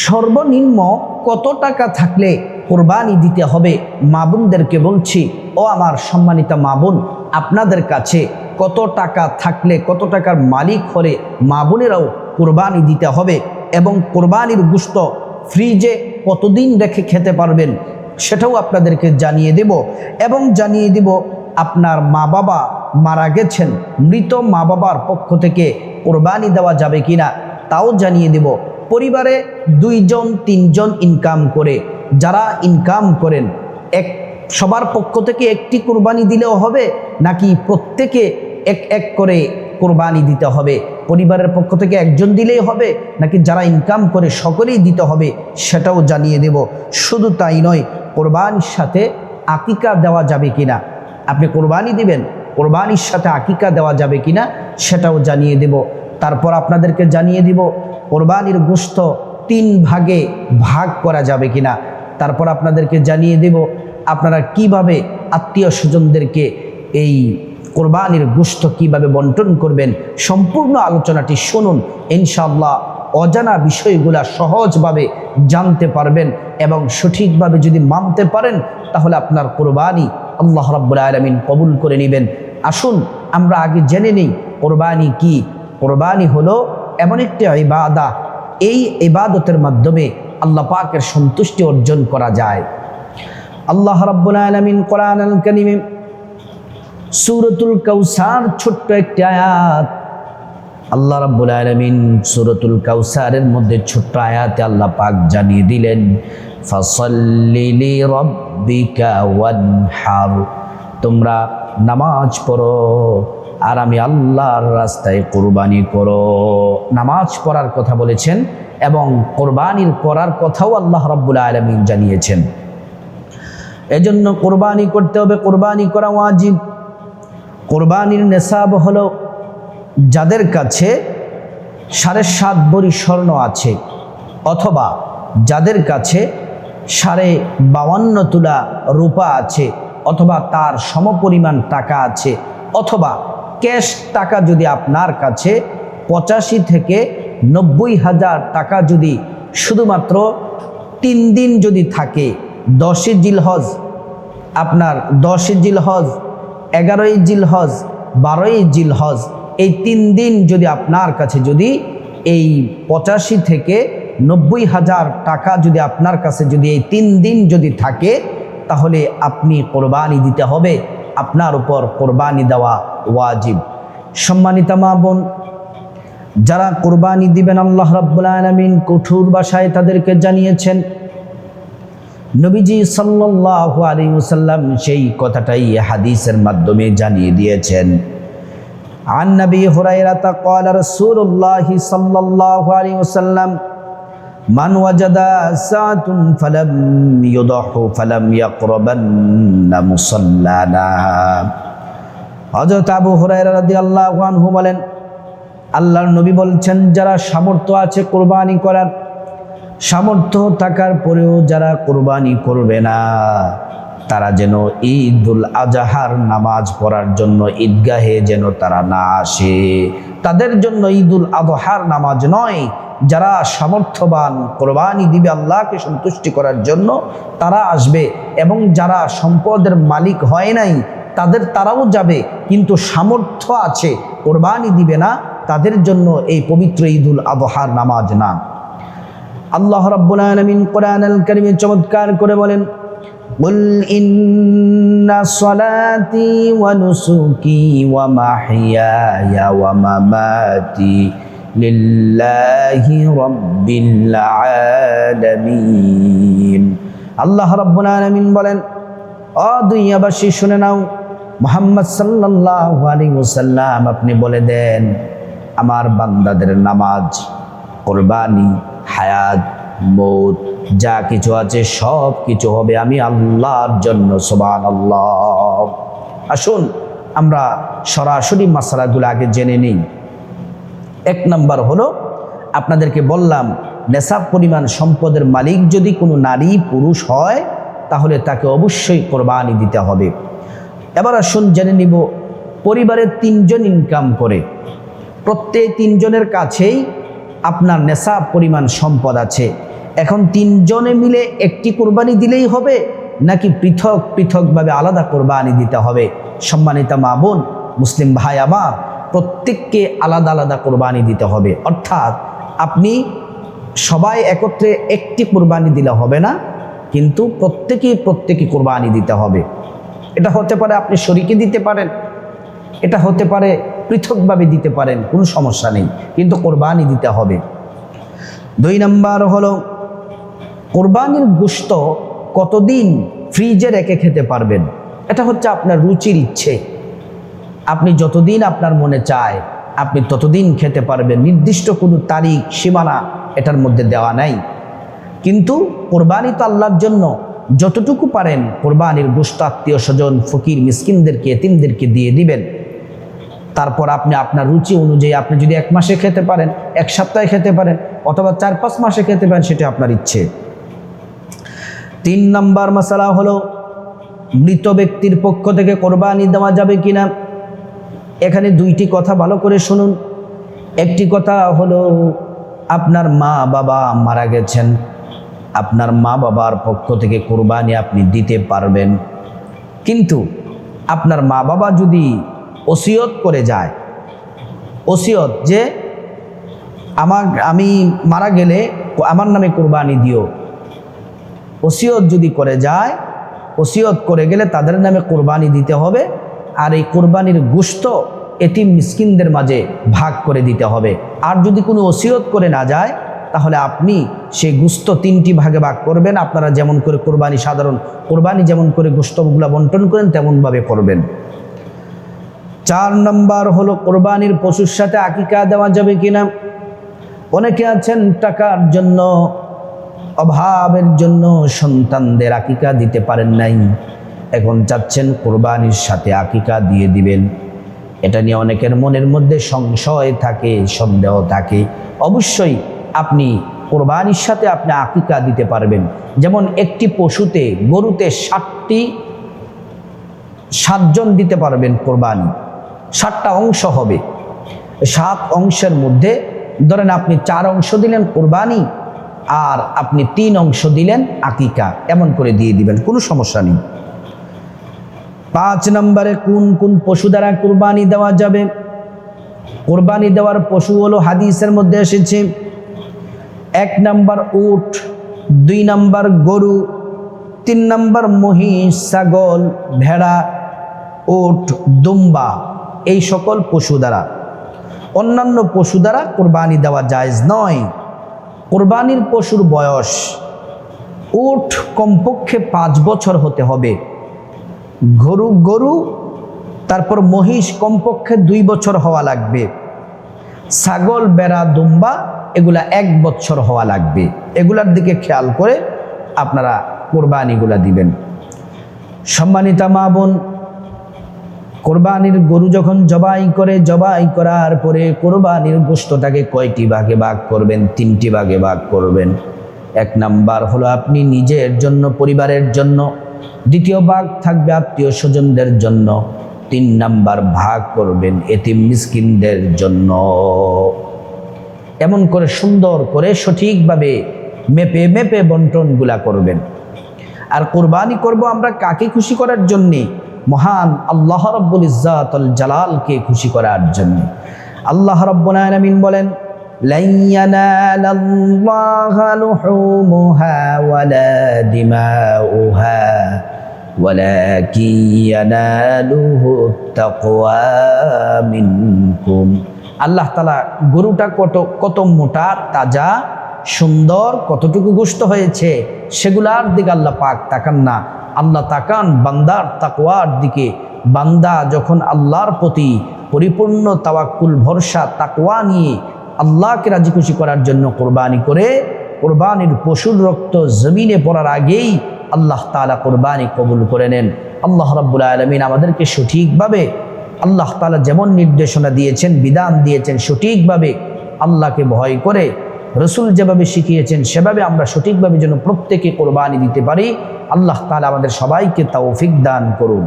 সর্বনিম্ন কত টাকা থাকলে কোরবানি দিতে হবে? মা বোনদেরকে বলছি, ও আমার সম্মানিত মা বোন, আপনাদের কাছে কত টাকা থাকলে, কত টাকার মালিক হলে মা বোনেরাও কোরবানি দিতে হবে, এবং কোরবানির গোশত ফ্রিজে কতদিন রেখে খেতে পারবেন সেটাও আপনাদেরকে জানিয়ে দেব। এবং জানিয়ে দেব আপনার মা বাবা মারা গেছেন, মৃত মা বাবার পক্ষ থেকে কোরবানি দেওয়া যাবে কিনা তাও জানিয়ে দেব। পরিবারে 2 জন 3 জন ইনকাম করে, যারা ইনকাম করেন সবার পক্ষ থেকে একটি কোরবানি দিলেও হবে, নাকি প্রত্যেকে এক করে কোরবানি দিতে হবে? পরিবারের পক্ষ থেকে একজন দিলেই হবে, নাকি যারা ইনকাম করে সকলেই দিতে হবে সেটাও জানিয়ে দেব। শুধু তাই নয়, কোরবানির সাথে আকিকা দেওয়া যাবে কিনা, আপনি কোরবানি দিবেন, কোরবানির সাথে আকিকা দেওয়া যাবে কিনা সেটাও জানিয়ে দেব। তারপর আপনাদেরকে জানিয়ে দিব কোরবানির গোশত 3 ভাগে ভাগ করা যাবে কিনা। তারপর আপনাদেরকে জানিয়ে দেব আপনারা কিভাবে আত্মীয় স্বজনদেরকে এই কোরবানির গোশত কিভাবে বন্টন করবেন। সম্পূর্ণ আলোচনাটি শুনুন, ইনশাআল্লাহ অজানা বিষয়গুলা সহজভাবে জানতে পারবেন, এবং সঠিকভাবে যদি মানতে পারেন তাহলে আপনার কোরবানি আল্লাহ রাব্বুল আলামিন কবুল করে নেবেন। আসুন আমরা আগে জেনে নিই কোরবানি কি। কোরবানি হলো এমন একটি ইবাদত, এই ইবাদতের মাধ্যমে আল্লাহ পাকের সন্তুষ্টি অর্জন করা যায়। আল্লাহ রাব্বুল আলামিন কোরআনুল কারীমে সূরাতুল কাউসার ছোট্ট একটি আয়াত, আল্লাহ রাব্বুল আলামিন সূরাতুল কাউসারের মধ্যে ছোট্ট আয়াতে আল্লাহ পাক জানিয়ে দিলেন, ফাসাল্লি লিরাব্বিকা ওয়ানহার, তোমরা নামাজ পড়ো আর আমি আল্লাহর রাস্তায় কোরবানি করো। নামাজ পড়ার কথা বলেছেন এবং কোরবানির করার কথাও আল্লাহ রাব্বুল আলামিন জানিয়েছেন। এজন্য কোরবানি করতে হবে, কোরবানি করা ওয়াজিব। কোরবানির নেশাব হলো যাদের কাছে 7.5 ভরি স্বর্ণ আছে, অথবা যাদের কাছে 52.5 তোলা রূপা আছে, অথবা তার সমপরিমাণ টাকা আছে, অথবা ক্যাশ টাকা যদি আপনার কাছে 85 থেকে 90,000 টাকা যদি শুধুমাত্র 3 দিন যদি থাকে, 10 জিলহজ, আপনার 10 জিলহজ, 11 জিলহজ, 12 জিলহজ, এই 3 দিন যদি আপনার কাছে যদি এই 85 থেকে 90,000 টাকা যদি আপনার কাছে যদি এই 3 দিন যদি থাকে, তাহলে আপনি কোরবানি দিতে হবে, আপনার উপর কোরবানি দেওয়া ওয়াজিব। সম্মানিত মা বোন, যারা কোরবানি দিবেন আল্লাহ রাব্বুল আলামিন কঠোর ভাষায় তাদেরকে জানিয়েছেন। নবীজি সাল্লাল্লাহু আলাইহি ওয়াসাল্লাম সেই কথাটাই হাদিসের মাধ্যমে জানিয়ে দিয়েছেন। আন নবী হুরায়রা ক্বালা রাসূলুল্লাহি সাল্লাল্লাহু আলাইহি ওয়াসাল্লাম, মান ওয়াজাদা সাআতুন ফালাম ইউদহু ফালাম ইয়াকরাবান্না মুসাল্লানা। হযরত আবু হুরায়রা রাদিয়াল্লাহু আনহু বলেন, আল্লাহর নবী বলছেন, যারা সামর্থ্য আছে কোরবানি করার, সামর্থ্য থাকার পরেও যারা কোরবানি করবে না, তারা যেন ঈদুল আজহার নামাজ পড়ার জন্য ঈদগাহে যেন তারা না আসে। তাদের জন্য ঈদুল আজহার নামাজ নয়। যারা সামর্থ্যবান কোরবানি দিবে আল্লাহকে সন্তুষ্টি করার জন্য, তারা আসবে, এবং যারা সম্পদের মালিক হয় নাই তারাও যাবে, কিন্তু সামর্থ্য আছে কোরবানি দিবে না, তাদের জন্য এই পবিত্র ঈদুল আজহার নামাজ না। আল্লাহ রাব্বুল আলামিন কোরআনুল কারীমে চমৎকার করে বলেন, কুল ইন্না সলাতি ওয়া নুসুকি ওয়া মাহইয়ায়া ওয়া মামাতি লিল্লাহি রাব্বিল আলামিন। আল্লাহ রাব্বুল আলামিন বলেন, ও দুনিয়াবাসী শুনে নাও, মুহাম্মদ সাল্লাল্লাহু আলাইহি ওয়াসাল্লাম আপনি বলে দেন, আমার বান্দাদের নামাজ, কোরবানি, হায়াত, মৌত যা কিছু আছে সব কিছু হবে আমি আল্লাহর জন্য। সুবহানাল্লাহ। আসুন আমরা সরাসরি মাসআলাগুলো আগে জেনে নিই। 1 নম্বর হলো, আপনাদেরকে বললাম নেশাব পরিমাণ সম্পদের মালিক যদি কোনো নারী পুরুষ হয়, তাহলে তাকে অবশ্যই কোরবানি দিতে হবে। এবার আসুন জেনে নিব, পরিবারে 3 জন ইনকাম করে, প্রত্যেক 3 জনের কাছেই আপনার নেশাব পরিমাণ সম্পদ আছে। এখন তিনজনে মিলে একটি কোরবানি দিলেই হবে নাকি পৃথক পৃথকভাবে আলাদা কোরবানি দিতে হবে? সম্মানিত মা বোন, মুসলিম ভাই আমার, প্রত্যেককে আলাদা আলাদা কোরবানি দিতে হবে। অর্থাৎ আপনি সবাই একত্রে একটি কোরবানি দিলে হবে না, কিন্তু প্রত্যেকে কোরবানি দিতে হবে। এটা হতে পারে আপনি শরীকে দিতে পারেন, এটা হতে পারে পৃথকভাবে দিতে পারেন, কোনো সমস্যা নেই, কিন্তু কোরবানি দিতে হবে। 2 নম্বর হলো কোরবানির গোশত কতদিন ফ্রিজে রেখে খেতে পারবেন? এটা হচ্ছে আপনার রুচির ইচ্ছে। আপনি যতদিন আপনার মনে চায় আপনি ততদিন খেতে পারবেন, নির্দিষ্ট কোনো তারিখ সীমানা এটার মধ্যে দেওয়া নাই। কিন্তু কোরবানি তো আল্লাহর জন্য, যতটুকু পারেন কোরবানির গোশত আত্মীয় স্বজন, ফকির মিসকিনদেরকে, এতিমদেরকে দিয়ে দিবেন। তারপর আপনি আপনার রুচি অনুযায়ী আপনি যদি 1 মাসে খেতে পারেন, 1 সপ্তাহে খেতে পারেন, অথবা 4-5 মাসে খেতে পারেন, সেটা আপনার ইচ্ছে। 3 নম্বর মাসালা হলো মৃত ব্যক্তির পক্ষ থেকে কোরবানি দেওয়া যাবে কিনা। এখানে 2টি কথা ভালো করে শুনুন। একটি কথা হলো আপনার মা বাবা মারা গেছেন, আপনার মা বাবার পক্ষ থেকে কোরবানি আপনি দিতে পারবেন। কিন্তু আপনার মা বাবা যদি ওসিয়ত করে যায়, ওসিয়ত যে আমি মারা গেলে আমার নামে কোরবানি দিও, ওসিয়ত যদি করে যায়, ওসিয়ত করে গেলে তাদের নামে কোরবানি দিতে হবে। আর এই কোরবানির গোশত এতিম মিসকিনদের মাঝে ভাগ করে দিতে হবে। আর যদি কোনো ওসিয়ত করে না যায়, তাহলে আপনি সেই গোশত 3টি ভাগে ভাগ করবেন। আপনারা যেমন করে কোরবানি, সাধারণ কোরবানি যেমন করে গোশতগুলো বন্টন করেন তেমনভাবে করবেন। 4 নম্বর হলো কোরবানির পশুর সাথে আকিকা দেওয়া যাবে কিনা। অনেকে আছেন টাকার জন্য, অভাবের জন্য সন্তানদের আকিকা দিতে পারেন নাই, এখন চাচ্ছেন কোরবানির সাথে আকিকা দিয়ে দিবেন। এটা নিয়ে অনেকের মনের মধ্যে সংশয় থাকে, সন্দেহ থাকে। অবশ্যই আপনি কোরবানির সাথে আপনি আকিকা দিতে পারবেন। যেমন একটি পশুতে, গরুতে 7 জন দিতে পারবেন কোরবানি, 7টা অংশ হবে। 7 অংশের মধ্যে ধরেন আপনি 4 অংশ দিলেন কোরবানি, আর আপনি 3 অংশ দিলেন আকিকা, এমন করে দিয়ে দিবেন, কোনো সমস্যা নেই। 5 নম্বরে কোন কোন পশু দ্বারা কোরবানি দেওয়া যাবে। কোরবানি দেওয়ার পশু হলো হাদিসের মধ্যে এসেছে 1 নম্বর উট, 2 নম্বর গরু, 3 নম্বর মহিষ, ছাগল, ভেড়া, উট, দুম্বা, এই সকল পশু দ্বারা। অন্যান্য পশু দ্বারা কোরবানি দেওয়া জায়েজ নয়। কোরবানির পশুর বয়স, উট কমপক্ষে 5 বছর হতে হবে, গরু তারপর মহিষ কমপক্ষে 2 বছর হওয়া লাগবে, ছাগল, বেড়া, দুম্বা এগুলা 1 বছর হওয়া লাগবে। এগুলার দিকে খেয়াল করে আপনারা কোরবানিগুলা দিবেন। সম্মানিতা মা বোন, কোরবানির গরু যখন জবাই করার পরে কোরবানির গোশতটাকে কয়টি ভাগে ভাগ করবেন? 3টি ভাগে ভাগ করবেন। 1 নাম্বার হলো আপনি নিজের জন্য, পরিবারের জন্য। 2য় ভাগ থাকবে আত্মীয় স্বজনদের জন্য। 3 নাম্বার ভাগ করবেন এতিম মিসকিনদের জন্য। এমন করে সুন্দর করে সঠিকভাবে মেপে মেপে বন্টনগুলা করবেন। আর কোরবানি করব আমরা কাকে খুশি করার জন্যে? মহান আল্লাহ রাব্বুল ইজ্জাতুল জালালকে খুশি করার জন্য। আল্লাহ রাব্বুল আলামিন বলেন, লান ইয়ানালাল্লাহা লুহুমুহা ওয়ালা দিমাউহা ওয়ালাকিন ইয়ানালুহু তাকওয়া মিনকুম। আল্লাহ তাআলা গরুটা কত মোটা, তাজা, সুন্দর, কতটুকু গোশত হয়েছে সেগুলার দিকে আল্লাহ পাক তাকান না। আল্লাহ তাকান বান্দার তাকওয়ার দিকে। বান্দা যখন আল্লাহর প্রতি পরিপূর্ণ তাওয়াক্কুল, ভরসা, তাকওয়া নিয়ে আল্লাহকে রাজি খুশি করার জন্য কোরবানি করে, কোরবানির পশুর রক্ত জমিনে পড়ার আগেই আল্লাহ তাআলা কোরবানি কবুল করে নেন। আল্লাহ রাব্বুল আলামিন আমাদেরকে সঠিকভাবে আল্লাহ তাআলা যেমন নির্দেশনা দিয়েছেন, বিধান দিয়েছেন, সঠিকভাবে আল্লাহকে ভয় করে রসুল যেভাবে শিখিয়েছেন সেভাবে আমরা সঠিকভাবে যেন প্রত্যেকে কোরবানি দিতে পারি। আল্লাহ তাআলা আমাদের সবাইকে তৌফিক দান করুন।